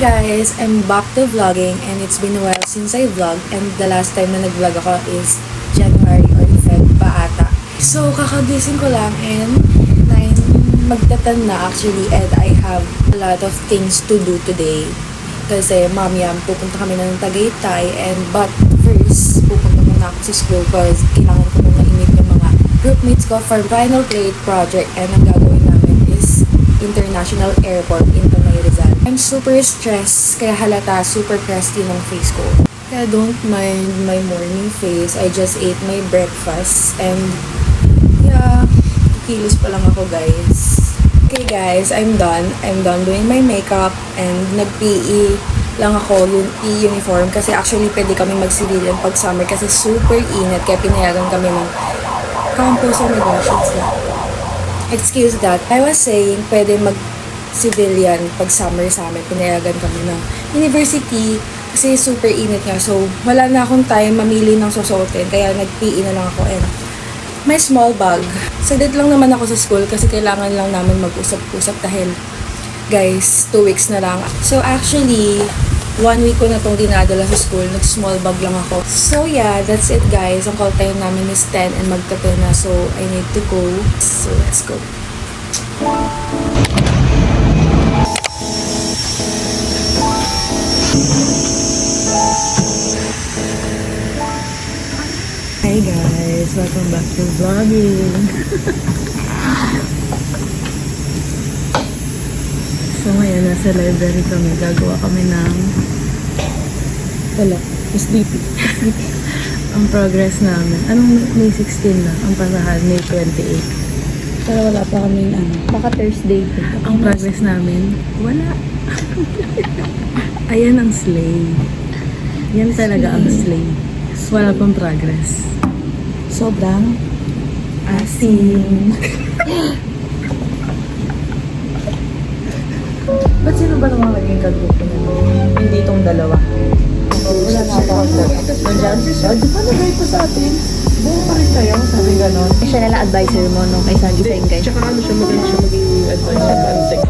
Guys, I'm back to vlogging and it's been a while since I vlogged and the last time na nag-vlog ako is January or Feb pa ata. So, kakagising ko lang and 9 magtatan na actually and I have a lot of things to do today. Kasi mamaya pupunta kami na ng Tagaytay but first pupunta muna ako sa school because kailangan ko muna i-meet yung mga groupmates ko for final grade project and ang gagawin namin is International Airport in Tanay Rizal. I'm super stressed, kaya halata super crusty ng face ko. Kaya don't mind my morning face. I just ate my breakfast and yeah, kilos pa lang ako guys. Okay guys, I'm done. I'm done doing my makeup and nag-PE lang ako yung e-uniform kasi actually pwede kami mag-civilian pag summer kasi super init kaya pinayagan kami ng campus. Oh my gosh, it's that. Excuse that. I was saying, pwede mag-civilian pag summer sa amin. Pinayagan kami ng university kasi super init nga. So, wala na akong time mamili ng susuotin. Kaya nag-PE na lang ako and may small bag. Saglit lang naman ako sa school kasi kailangan lang namin mag-usap-usap dahil guys, 2 weeks na lang. So, actually, 1 week ko na itong dinadala sa school. Nag-small bag lang ako. So, yeah, that's it guys. Ang call time namin is 10 and magkape na. So, I need to go. So, let's go. Hi guys! Welcome back to vlogging! So ngayon, nasa library kami. Gagawa kami ng sleepy. Ang progress namin. Anong May 16 na? Ang pasahan, May 28. Pero wala pa kami baka Thursday. Ang progress namin, wala. Ayan ang slay. Yan talaga ang slay. Wala pang progress. Sobrang asin. Ba't sino ba naman maging kagrupo na? Hindi itong dalawa. wala na ako. Nandiyan si Shad. Di ba nag-guide pa sa atin? Buo pa rin kayo, sabi ganon. Siya na lang advisor mo nung kay Sanji sa guys. Tsaka ano siya maging advisor Mantec.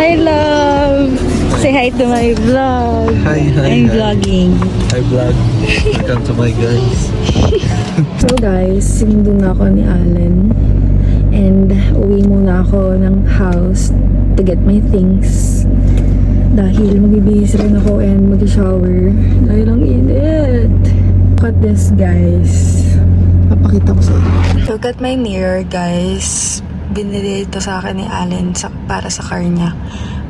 Hi love! Say hi to my vlog. Hi. I'm vlogging. Hi vlog. Welcome to my guys. So guys, sinundo na ako ni Allen. And uwi muna ako ng house to get my things. Dahil magbibihis rin ako and mag-shower. Dahil ang init. Look at this guys. Papakita ko sa inyo. Look at my mirror guys. Binili ito sa akin ni Allen para sa car niya.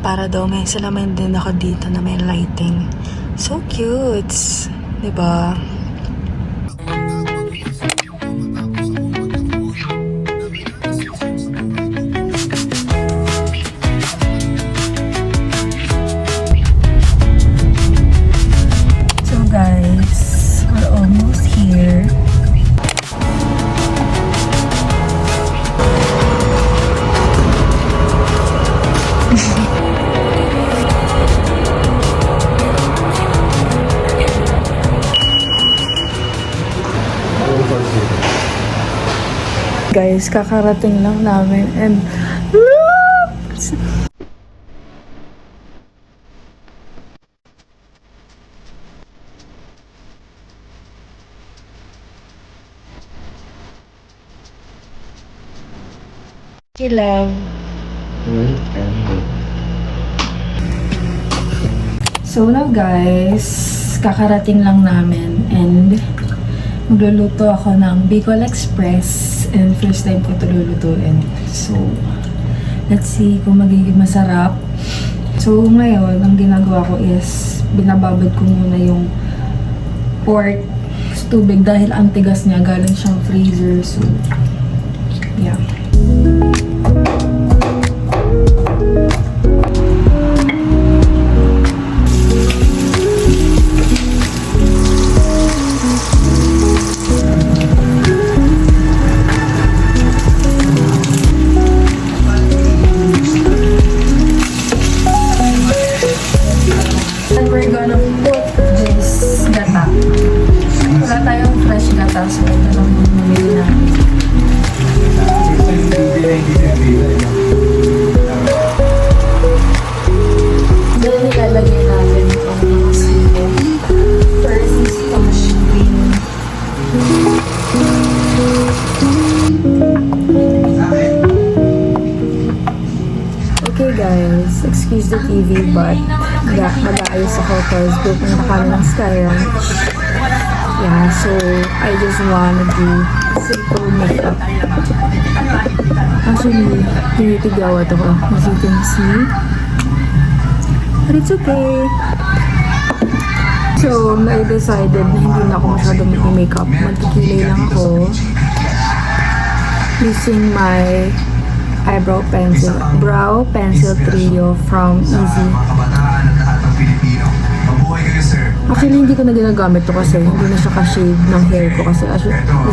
Para daw may salamin din ako dito na may lighting. So cute. Diba? So guys, we're almost here. Guys, kakarating lang namin and hey love. So now guys, kakarating lang namin and magluluto ako ng Bicol Express and first time ko ito lulutuin. So, let's see kung magiging masarap. So, ngayon, ang ginagawa ko is binababad ko muna yung pork sa tubig dahil ang tigas niya, galing siyang freezer. So, yeah. Okay guys, excuse the TV but mag-aayos ako cause pupunta kami ng Sky Ranch. Yeah, so I just wanna do simple makeup. Actually, tinitigaw ako as you can see. But it's okay. So, I-decided na hindi na ako masyadong mag-makeup. Magkikilay lang ako using my brow pencil trio from Easy. Actually, hindi ko na ginagamit to kasi hindi na siya ka-shade ng hair ko kasi as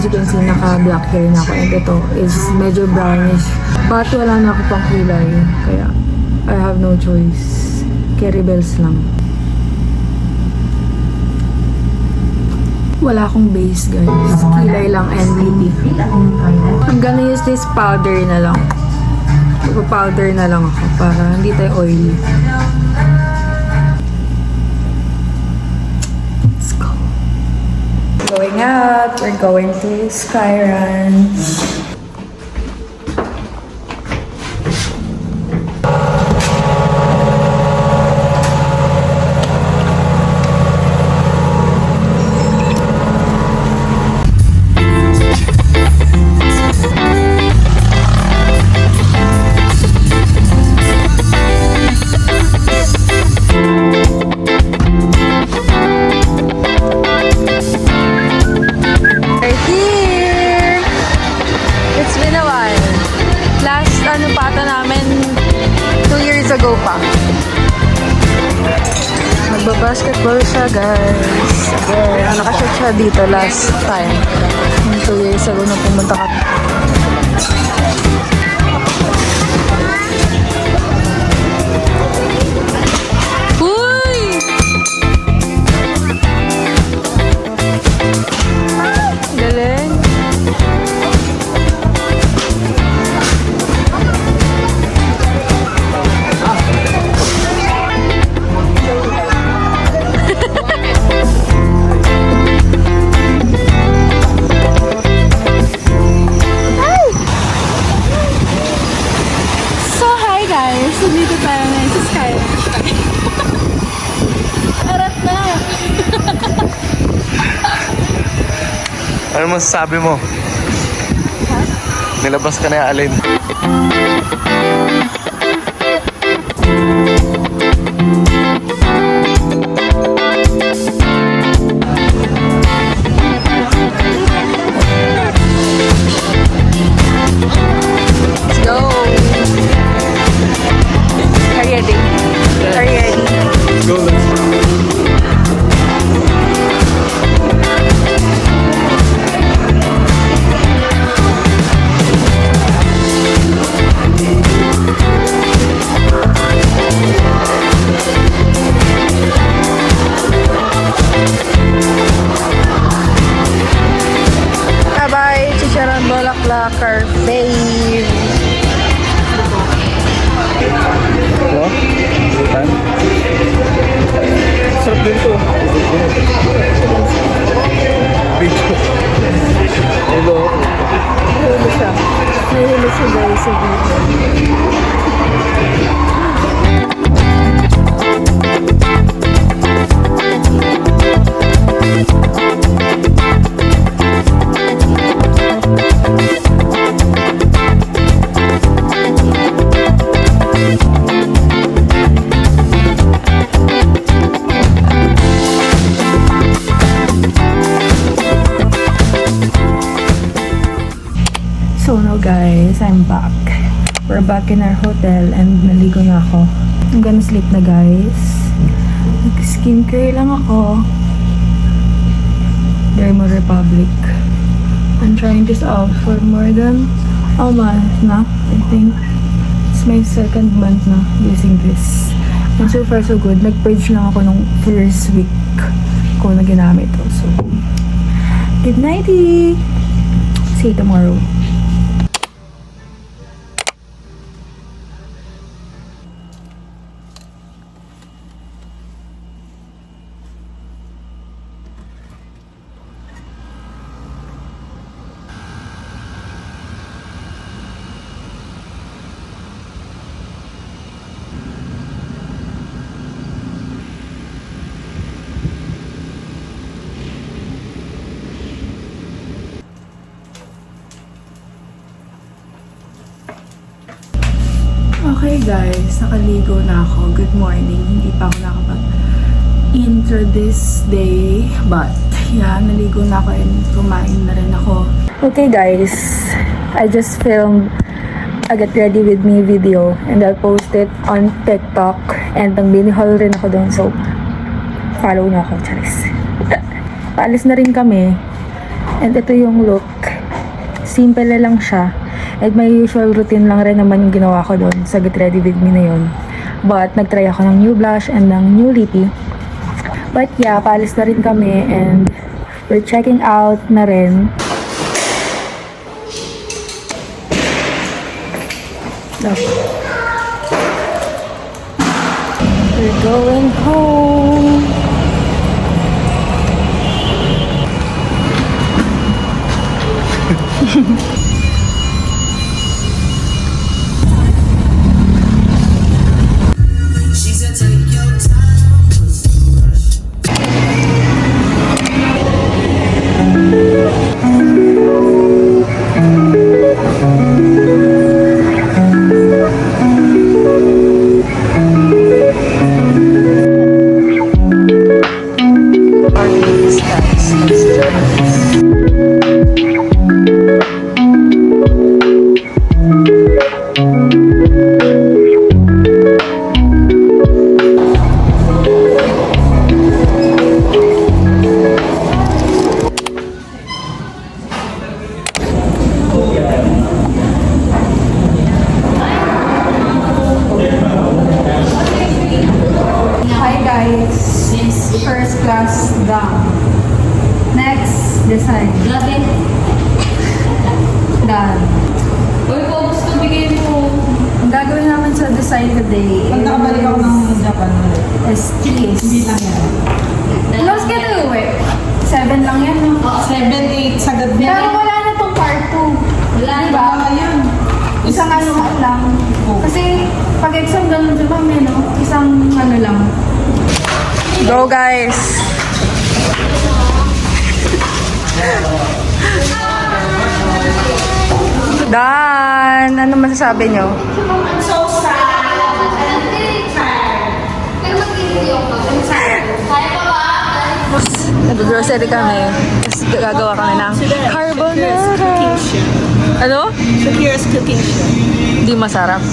you can see, naka-black hair na ako and ito is medyo brownish. But wala na ako pang kulay kaya I have no choice. Carry bells lang. Wala akong base guys. Kilay lang and lip. I'm gonna use this powder na lang. Powder na lang ako para hindi tayo oily. Let's go. Going out. We're going to Sky Ranch. Basketball siya guys. Again, nakashoot siya dito last time. 2 years ago na pumunta ka. Uy! Galing. So, dito tayo ngayon sa Sky Ranch. Harap na! Ano masasabi mo? Ha? Nilabas ka na yung alin. Let's go! Are you ready? Are you ready? Go, let's go. Bye-bye, Chicharon Bulaklakar, babe! Ito? Tan? Sarap din to. Video. Hello. Nahilo siya. Nahilo siya guys sa video. So now guys, I'm back. We're back in our hotel and naligo na ako. I'm gonna sleep na guys. Nag-skincare lang ako. Derma Republic. I'm trying this out for more than a month na. I think it's my 2nd month na using this. And so far so good. Nag-purge lang ako nung first week ko na ginamit. So, good nighty! See you tomorrow. Okay guys, nakaligo na ako. Good morning. Hindi pa ako nakapag-intro this day. But, yeah, naligo na ako and kumain na rin ako. Okay guys, I just filmed a get ready with me video and I'll post it on TikTok. And nagbinihol rin ako doon. So, follow na ako, Charis. Paalis na rin kami. And ito yung look. Simple na lang siya. And may usual routine lang rin naman yung ginawa ko doon sa Get Ready With Me na yun. But, nagtry ako ng new blush and ng new lippy. But yeah, paalis na rin kami and we're checking out na rin. Look. We're going home. Hi guys, first class down. Next, design. Done. Uy, po, gusto bigay mo. Ang gagawin namin sa design today Pag nakabalik ako ng Japan ulit. is cheese. Hindi lang yan. Close ka na uwi. 7 lang yan, no? 7, 8, sagad na. Pero wala na tong part 2. Wala diba? Yun. Isang ano lang. Kasi pag exam ganun diba, no? Isang ano lang. Go guys! Dan! Ano masasabi nyo? So sad. Pero mag-video ka. Kaya pa ba? Nag-grocery kami. Tapos gagawa kami ng carbonara. Ano? Shakira's cooking show. Hindi masarap.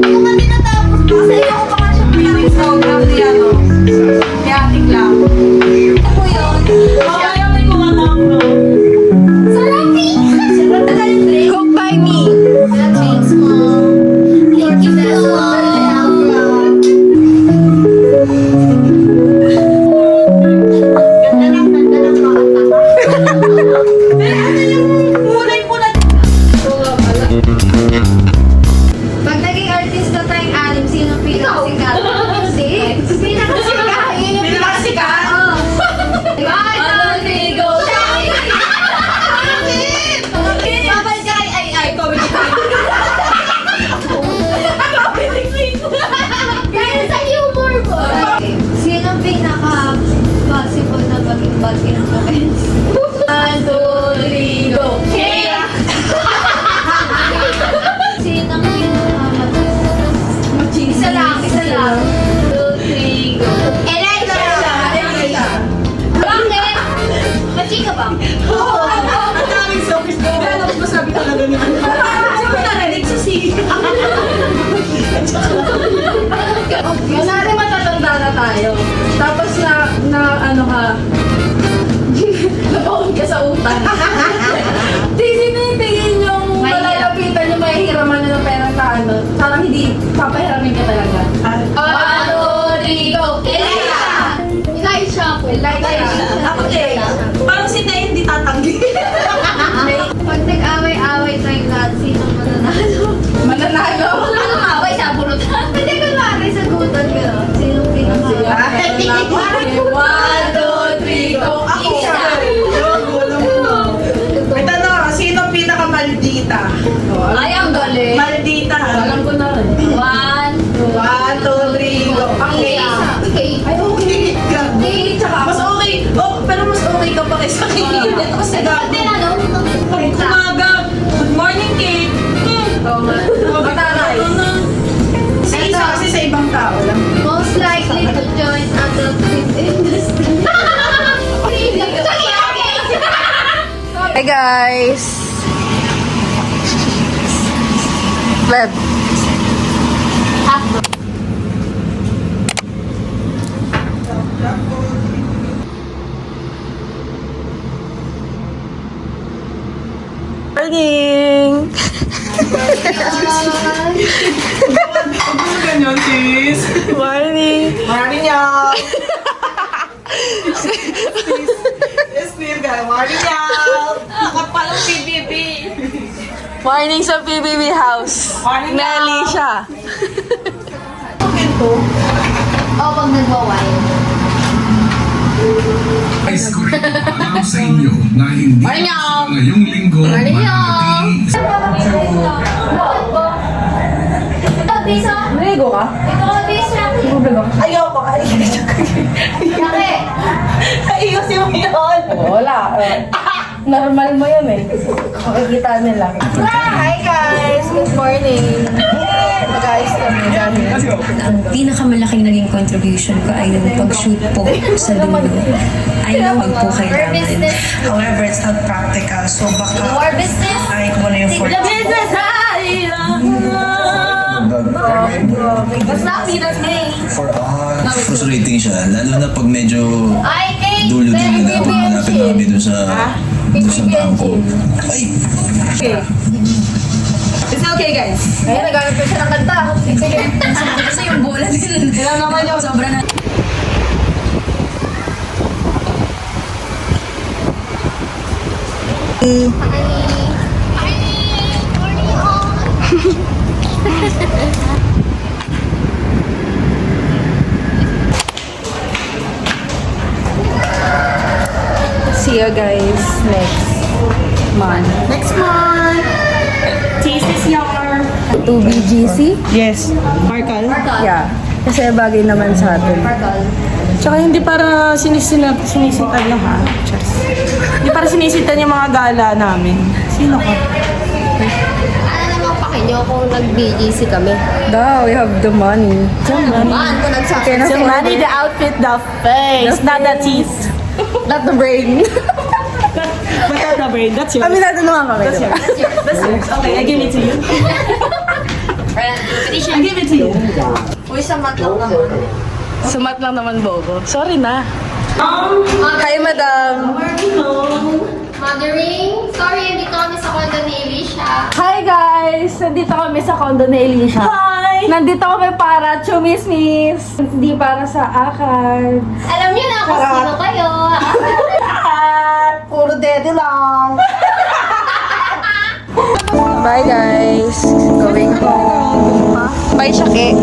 Kung kami natapos pa, kasi ayoko pa nga siya pinapos. Program ni ano? Ni ating lang. Ano po yun? Kaya may kumakam, no? Saraping! Sarap na tayo, Blake. Cook by me! Thanks, Mom. Thank you so much. Ganda ng mga tama. Kulay po na. Pag naging artista tayong anim, sino pinakasikat? Si? Pinakasikat? Yun yung Pinakasikat? Oo. Bye! Rodrigo! Babalik ka kay Ay. Kaya sa humor mo. Sino pinaka-possible na maging bad influence? Rodrigo! Kaya! Sino ang Isa lang. Rodrigo. Eliza! Bakit? Machika ba? Oo. Ang daming sokis doon. Pero masabi talaga ni ano. Sabi narinig sa siya. Kunwari matatanda na tayo. Tapos na ano ka, nabaon ka sa utang. Tingin yung malalapitan yung mahihiraman na ng pera sa ano. Parang hindi papahiramin ka talaga. Rodrigo! Elisha! Ako din. Parang si Tay hindi tatanggi. Pag nag-away-away tayong lahat, sino mananalo? Mananalo? Anong away sa burutan? Hindi ko maaari sa gutan ka. Sino One, two, three, go! Ako. May tanong, sino pinaka-maldita? Ay, ang galing. Maldita. Alam ko na rin. 1, 2, 3, go. Ang okay. Ay, okay. Okay, tsaka Mas okay. Oh, pero mas okay ka pa kaysa Umaga. Good morning, Kate. Mataray. Sa isa kasi sa ibang tao lang. Most likely to join adult film industry. Hey guys! Web. Morning! Ganyan, sis. Morning! Morning, y'all. Steve, morning, y'all. Nakapalang PBB. Morning sa PBB house. Morning, Nelly siya. O, pag nagwa-wine. Ice cream. Alam sa inyo na hindi ngayong linggo mananatiling Naligo ka? Ayoko. Bakit? Ayusin mo yun. Wala. Normal mo yun eh. Makikita nila. Hi guys! Good morning! Nag-ayos kami dahil Ang pinakamalaking naging contribution ko ay yung pag-shoot po sa dulo. Ay nawag po kailangan. business. However, it's not practical. So baka More business? kahit mo na yung for business! That's not me, that's me. Frustrating siya, lalo na pag medyo I think dulo-dulo na pag malapit na kami doon sa bangko. Ay! It's okay, guys. Ayun, naghanap ko siya ng kanta. Kasi yung bola din. Ilan naman yung Sobra na. See you guys next month. Next month. Thesis yar. To BGC? Yes. Markal. Yeah. Kasi bagay naman sa atin. Tsaka hindi para sinisitan lang ha. Cheers. Hindi para sinisitan yung mga gala namin. Sino ka? Ano naman pakinyo kung nag-BGC kami? Daw, we have the money. Maan ko nagsasabi. Can The money, the outfit, the face, not the teeth. Not the brain. But not the brain. That's yours. Aminado naman kami. That's diba? yours. That's yours. Okay, I give it to you. I give it to you. Uy, sa matlaw naman. Sumat lang naman, Bobo. Sorry na. Hi, madam. Mothering? Sorry, hindi kami sa condo ni Elisha. Hi, guys! Nandito kami sa condo ni Elisha. Hi! Nandito kami para chumismis. Hindi para sa akad. Alam niyo na kung sino kayo. Puro dede lang. Bye, guys. Going home. Bye, Shaki.